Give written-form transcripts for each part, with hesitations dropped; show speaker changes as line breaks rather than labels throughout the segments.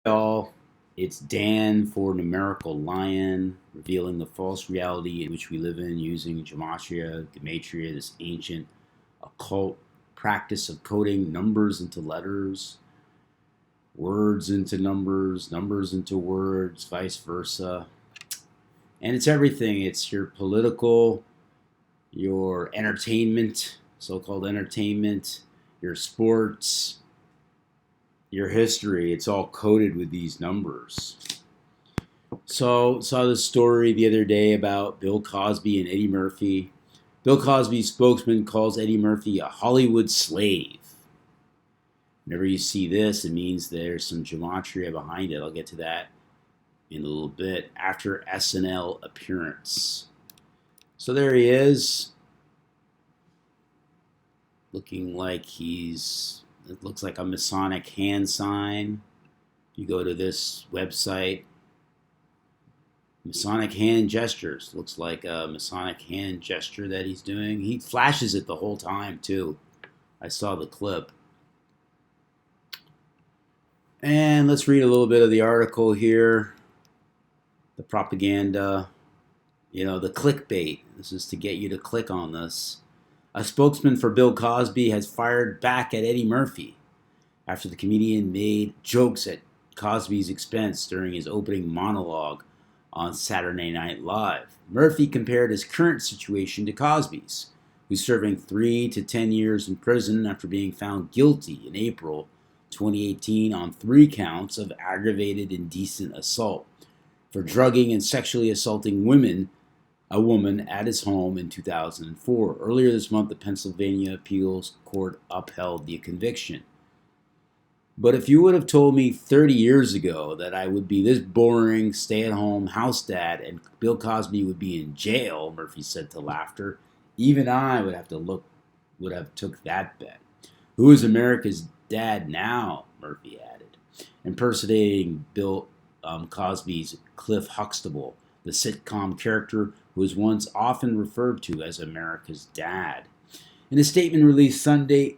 Y'all, it's Dan for Numerical Lion, revealing the false reality in which we live in using gematria, this ancient occult practice of coding numbers into letters, words into numbers, numbers into words, vice versa. And it's everything. It's your political, your entertainment, so called entertainment, your sports, your history. It's all coded with these numbers. So saw this story the other day about Bill Cosby and Eddie Murphy. Bill Cosby's spokesman calls Eddie Murphy a Hollywood slave. Whenever you see this, it means there's some gematria behind it. I'll get to that in a little bit after SNL appearance. So there he is, looking like it looks like a Masonic hand sign. You go to this website, Masonic hand gestures. Looks like a Masonic hand gesture that he's doing. He flashes it the whole time, too. I saw the clip. And let's read a little bit of the article here. The propaganda, the clickbait. This is to get you to click on this. A spokesman for Bill Cosby has fired back at Eddie Murphy after the comedian made jokes at Cosby's expense during his opening monologue on Saturday Night Live. Murphy compared his current situation to Cosby's, who's serving 3 to 10 years in prison after being found guilty in April 2018 on 3 counts of aggravated indecent assault for drugging and sexually assaulting a woman at his home in 2004. Earlier this month, the Pennsylvania Appeals Court upheld the conviction. But if you would have told me 30 years ago that I would be this boring stay-at-home house dad and Bill Cosby would be in jail, Murphy said to Laughter, even I would have took that bet. Who is America's dad now? Murphy added, impersonating Bill Cosby's Cliff Huxtable, the sitcom character who was once often referred to as America's dad. In a statement released Sunday,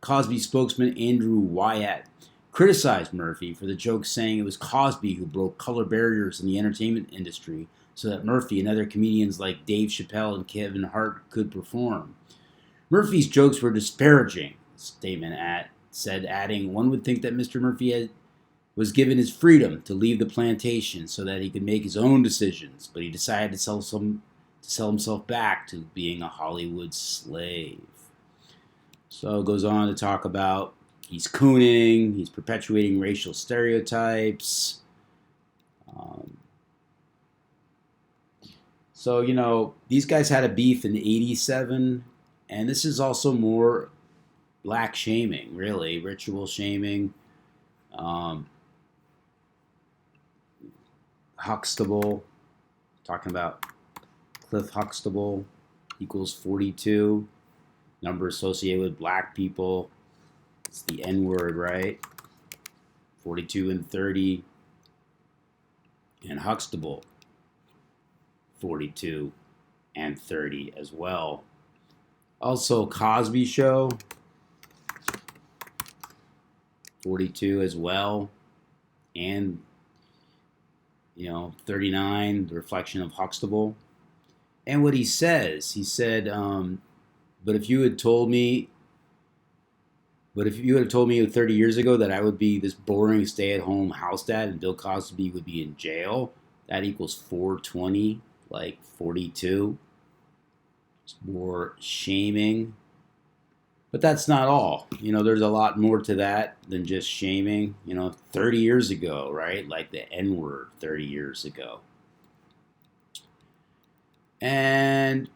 Cosby spokesman Andrew Wyatt criticized Murphy for the joke, saying it was Cosby who broke color barriers in the entertainment industry so that Murphy and other comedians like Dave Chappelle and Kevin Hart could perform. Murphy's jokes were disparaging, the statement said, adding, one would think that Mr. Murphy was given his freedom to leave the plantation so that he could make his own decisions, but he decided to sell himself back to being a Hollywood slave. So it goes on to talk about he's cooning, he's perpetuating racial stereotypes. These guys had a beef in '87, and this is also more black shaming, really, ritual shaming. Huxtable, talking about Cliff Huxtable equals 42. Number associated with black people. It's the N word, right? 42 and 30. And Huxtable, 42 and 30 as well. Also, Cosby Show, 42 as well. And 39, the reflection of Huxtable. And what he said, but if you had told me 30 years ago that I would be this boring stay-at-home house dad and Bill Cosby would be in jail, that equals 420, like 42. It's more shaming. But that's not all. There's a lot more to that than just shaming. 30 years ago, right? Like the N-word 30 years ago. And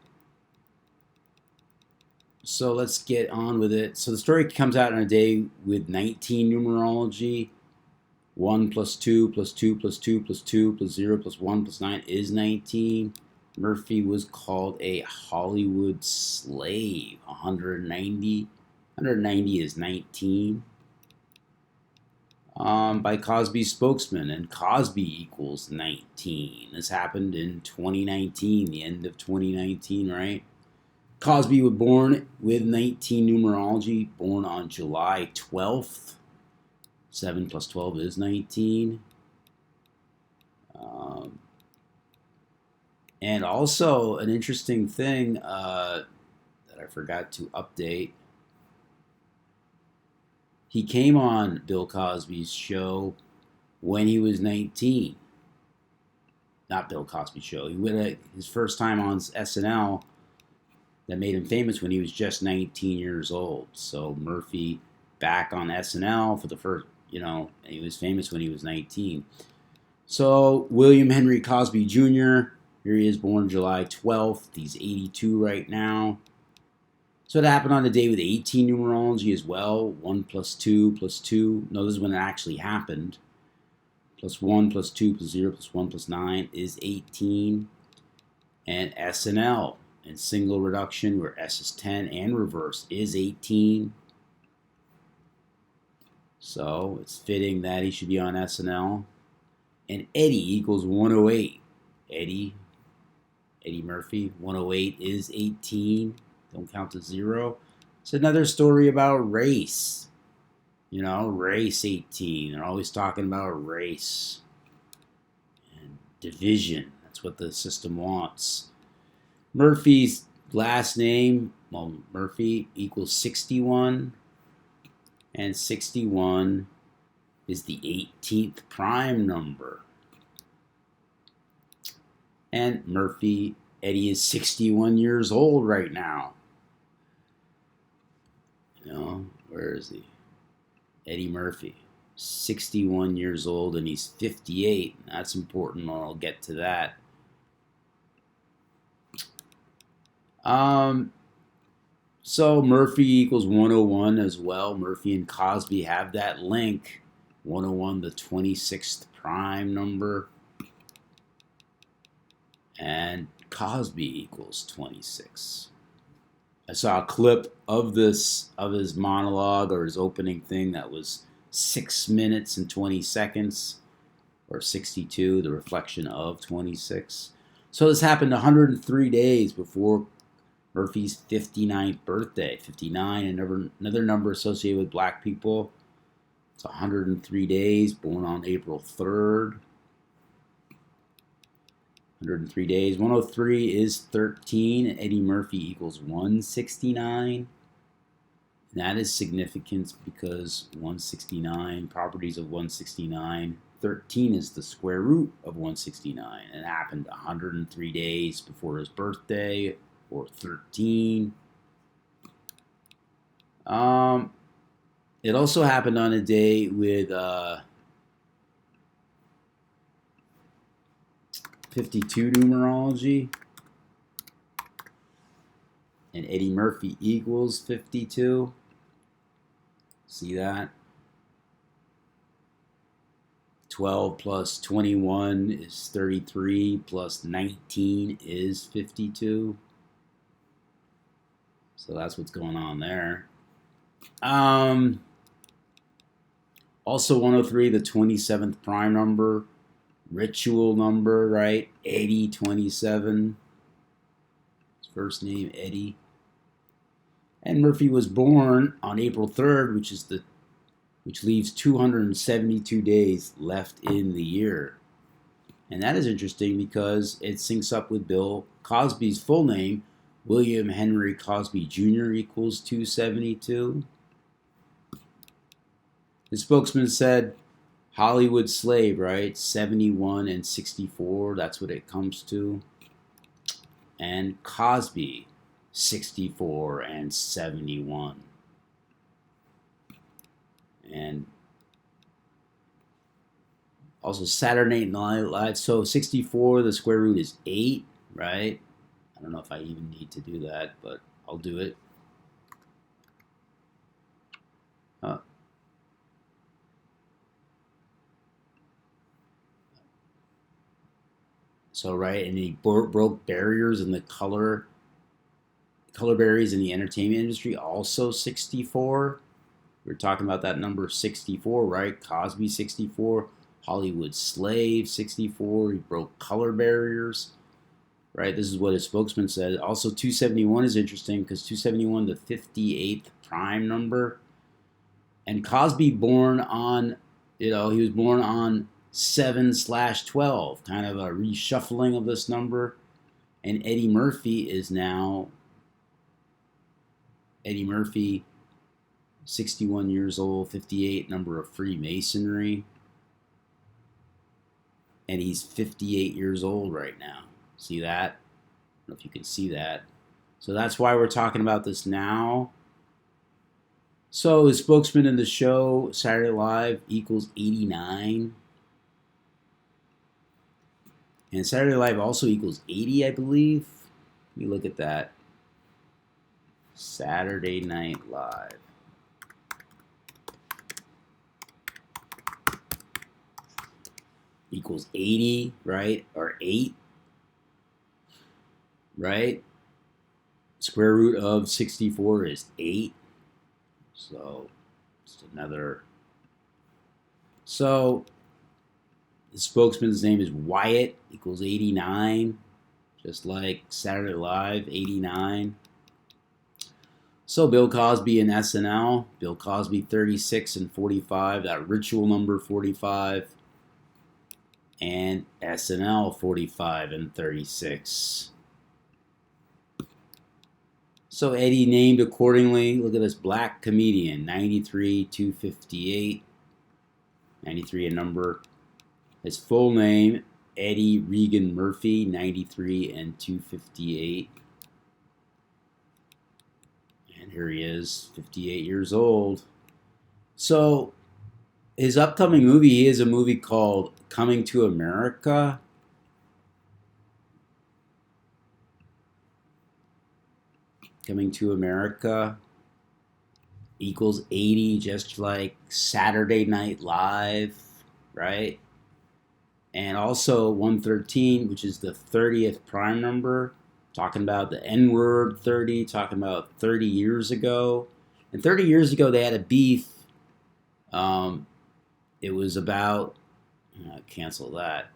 so let's get on with it. So the story comes out on a day with 19 numerology. 1 plus 2 plus 2 plus 2 plus 2 plus 0 plus 1 plus 9 is 19. Murphy was called a Hollywood slave. 190 is 19. By Cosby's spokesman, and Cosby equals 19. This happened in 2019, the end of 2019, right? Cosby was born with 19 numerology, born on July 12th. 7 plus 12 is 19. And also an interesting thing that I forgot to update. He came on Bill Cosby's show when he was 19. Not Bill Cosby's show. He went his first time on SNL that made him famous when he was just 19 years old. So Murphy back on SNL for the first, he was famous when he was 19. So William Henry Cosby Jr., here he is, born July 12th. He's 82 right now. So it happened on a day with 18 numerology as well. 1 plus 2 plus 2. No, this is when it actually happened. Plus 1 plus 2 plus 0 plus 1 plus 9 is 18. And SNL in single reduction, where S is 10 and reverse, is 18. So it's fitting that he should be on SNL. And Eddie equals 108. Eddie Murphy, 108 is 18. Don't count the 0. It's another story about race. Race 18. They're always talking about race and division. That's what the system wants. Murphy's last name, Murphy equals 61. And 61 is the 18th prime number. And Eddie is 61 years old right now. Where is he? Eddie Murphy, 61 years old, and he's 58. That's important, and I'll get to that. So Murphy equals 101 as well. Murphy and Cosby have that link. 101, the 26th prime number. And Cosby equals 26. I saw a clip of his monologue or his opening thing that was 6 minutes and 20 seconds, or 62, the reflection of 26. So this happened 103 days before Murphy's 59th birthday. 59, another number associated with black people. It's 103 days, born on April 3rd. 103 days. 103 is 13, and Eddie Murphy equals 169. And that is significant because 169, properties of 169, 13 is the square root of 169. And it happened 103 days before his birthday, or 13. It also happened on a day with 52 numerology, and Eddie Murphy equals 52. See that? 12 plus 21 is 33, plus 19 is 52. So that's what's going on there. Also 103, the 27th prime number. Ritual number, right? Eddie 27. His first name, Eddie. And Murphy was born on April 3rd, which leaves 272 days left in the year. And that is interesting because it syncs up with Bill Cosby's full name. William Henry Cosby Jr. equals 272. The spokesman said, Hollywood slave, right? 71 and 64, that's what it comes to. And Cosby, 64 and 71. And also Saturday Night Live. So 64, the square root is 8, right? I don't know if I even need to do that, but I'll do it. So right, and he broke barriers in the color barriers in the entertainment industry. Also 64. We were talking about that number 64, right? Cosby 64, Hollywood slave 64. He broke color barriers, right? This is what his spokesman said. Also 271 is interesting because 271, the 58th prime number. And Cosby born on, he was born on 7/12, kind of a reshuffling of this number. And Eddie Murphy, 61 years old, 58, number of Freemasonry. And he's 58 years old right now. See that? I don't know if you can see that. So that's why we're talking about this now. So his spokesman in the show, Saturday Night Live, equals 89. And Saturday Night Live also equals 80, I believe. Let me look at that. Saturday Night Live. Equals 80, right? Or 8, right? Square root of 64 is 8. So, just another. So, the spokesman's name is Wyatt, equals 89. Just like Saturday Night Live, 89. So, Bill Cosby and SNL. Bill Cosby, 36 and 45. That ritual number, 45. And SNL, 45 and 36. So Eddie named accordingly. Look at this, black comedian, 93, 258. 93 a number. His full name, Eddie Regan Murphy, 93 and 258. And here he is, 58 years old. So his upcoming movie, he has a movie called Coming to America. Coming to America equals 80, just like Saturday Night Live, right? And also 113, which is the 30th prime number, talking about the N-word 30, talking about 30 years ago. And 30 years ago, they had a beef. It was about, cancel that.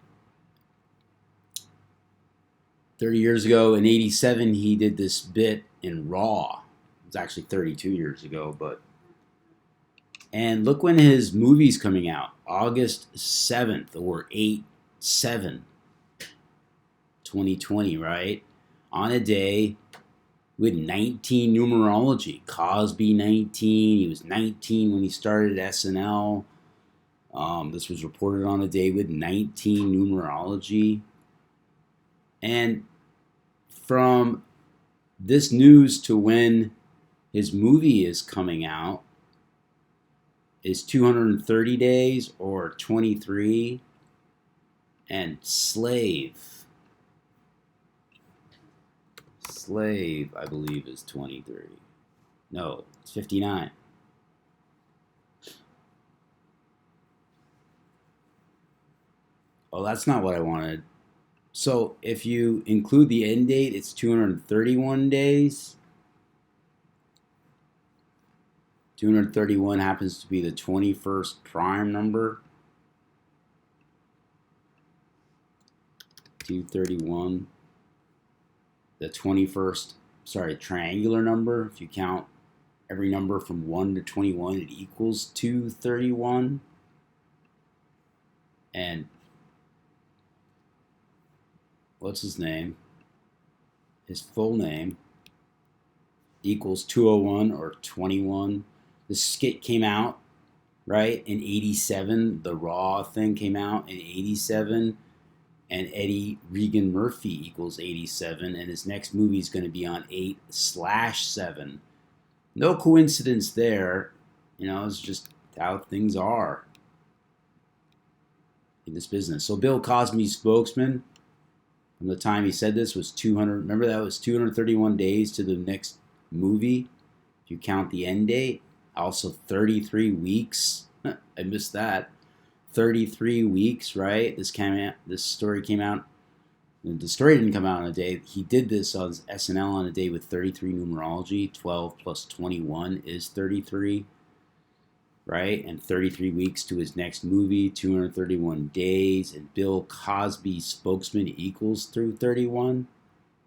30 years ago, in 87, he did this bit in Raw. It was actually 32 years ago, but. And look when his movie's coming out. August 7th or 8/7, 2020, right? On a day with 19 numerology. Cosby 19. He was 19 when he started SNL. This was reported on a day with 19 numerology. And from this news to when his movie is coming out is 230 days or 23. And Slave, I believe, is 23. No, it's 59. Oh, that's not what I wanted. So if you include the end date, it's 231 days. 231 happens to be the 21st prime number. 231. The 21st, triangular number. If you count every number from 1 to 21, it equals 231. And what's his name? His full name equals 201 or 21. The skit came out, right, in 87. The Raw thing came out in 87. And Eddie Regan Murphy equals 87. And his next movie is going to be on 8/7. No coincidence there. It's just how things are in this business. So Bill Cosby's spokesman, from the time he said this, was 200. Remember, that was 231 days to the next movie, if you count the end date. Also 33 weeks. I missed that. 33 weeks, right? This story came out. The story didn't come out on a day. He did this on SNL on a day with 33 numerology. 12 plus 21 is 33, right? And 33 weeks to his next movie, 231 days. And Bill Cosby's spokesman equals through 31.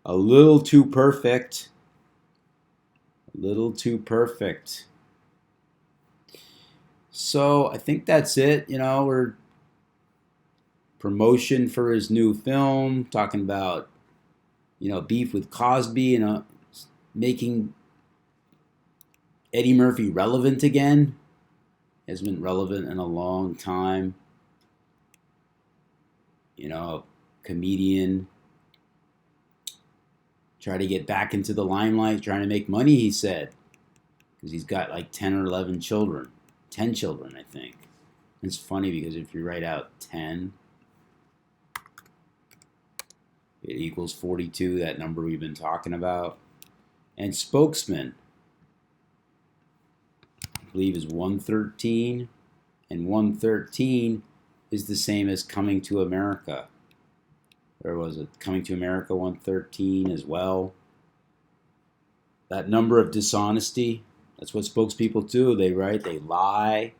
A little too perfect. A little too perfect. So I think that's it. We're promotion for his new film, talking about beef with Cosby and making Eddie Murphy relevant again. Has been relevant in a long time. A comedian try to get back into the limelight, trying to make money. He said because he's got like 10 or 11 children, 10 children, I think. It's funny because if you write out 10, it equals 42, that number we've been talking about. And spokesman, I believe, is 113. And 113 is the same as Coming to America. Or was it Coming to America 113 as well? That number of dishonesty, that's what spokespeople do. They lie.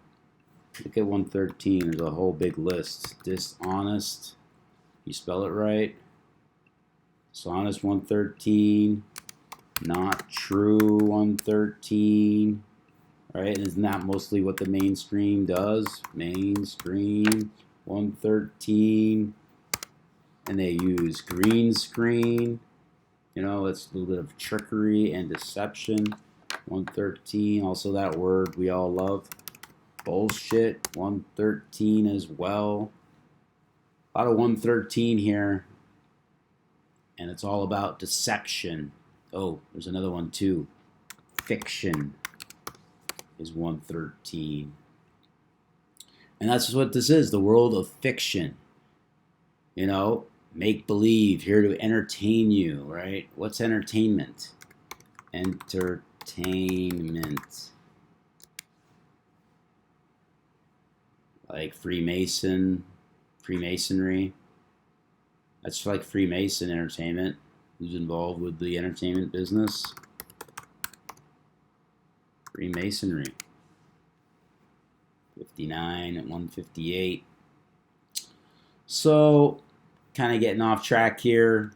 Look at 113. There's a whole big list. Dishonest. You spell it right. Dishonest 113. Not true 113. Right? Isn't that mostly what the mainstream does? Mainstream 113. And they use green screen. That's a little bit of trickery and deception. 113. Also that word we all love. Bullshit. 113 as well. A lot of 113 here. And it's all about deception. Oh, there's another one too. Fiction is 113. And that's what this is, the world of fiction. Make believe, here to entertain you, right? What's entertainment? Entertainment. Like Freemason, Freemasonry. That's like Freemason entertainment. Who's involved with the entertainment business? Freemasonry. 59 and 158. So, kind of getting off track here.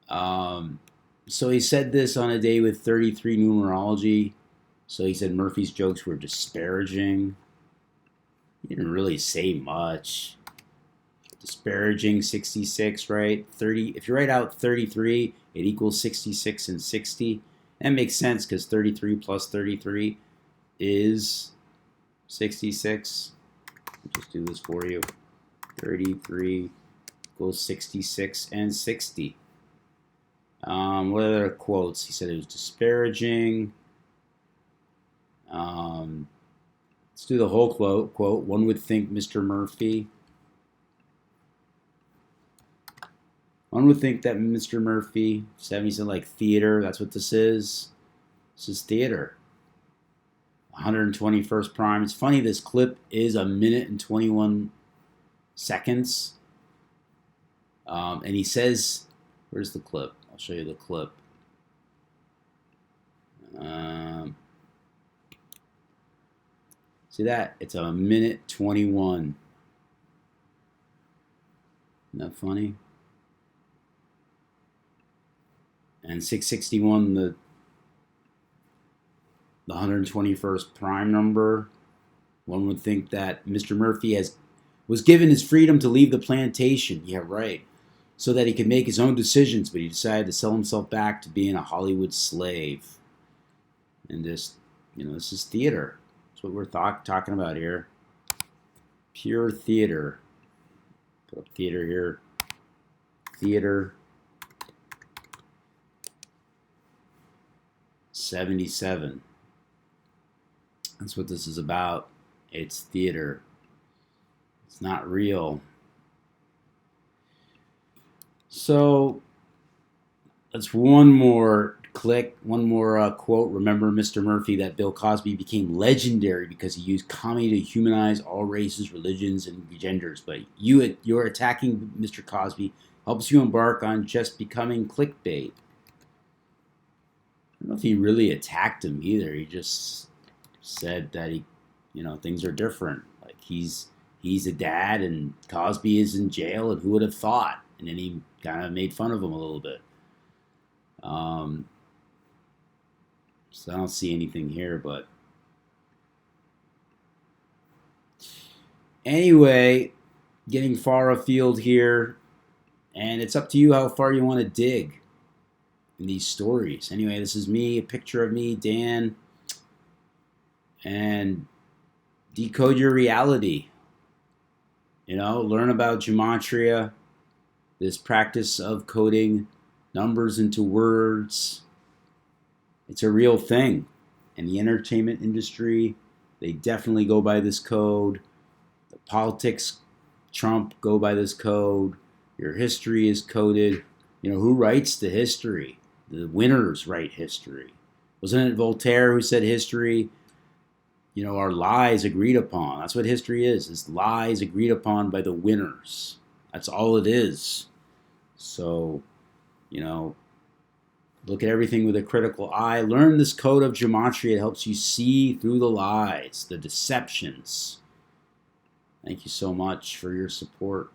So he said this on a day with 33 numerology. So he said Murphy's jokes were disparaging. He didn't really say much. Disparaging 66, right? 30. If you write out 33, it equals 66 and 60. That makes sense because 33 plus 33 is 66. I'll just do this for you. 33 equals 66 and 60. What other quotes? He said it was disparaging. Let's do the whole quote. One would think Mr. Murphy. One would think that Mr. Murphy, 70 said like theater. That's what this is. This is theater. 121st prime. It's funny, this clip is a minute and 21 seconds. And he says, where's the clip? I'll show you the clip. See that? It's a minute 21. Isn't that funny? And 661, the 121st prime number. One would think that Mr. Murphy was given his freedom to leave the plantation. Yeah, right. So that he could make his own decisions, but he decided to sell himself back to being a Hollywood slave. And this is theater. That's what we're talking about here. Pure theater. Put up theater here. Theater. 77. That's what this is about. It's theater. It's not real. So that's one more quote. Remember, Mr. Murphy, that Bill Cosby became legendary because he used comedy to humanize all races, religions, and genders. But you're attacking Mr. Cosby helps you embark on just becoming clickbait. I don't know if he really attacked him either. He just said that things are different. Like he's a dad and Cosby is in jail, and who would have thought? And then he kind of made fun of him a little bit. So I don't see anything here, but Anyway, getting far afield here, and it's up to you how far you want to dig in these stories. Anyway, this is me, a picture of me, Dan, and decode your reality. Learn about gematria, this practice of coding numbers into words. It's a real thing. In the entertainment industry, they definitely go by this code. The politics, Trump, go by this code. Your history is coded. Who writes the history? The winners write history. Wasn't it Voltaire who said history, are lies agreed upon? That's what history is. It's lies agreed upon by the winners. That's all it is. So, look at everything with a critical eye. Learn this code of gematria. It helps you see through the lies, the deceptions. Thank you so much for your support.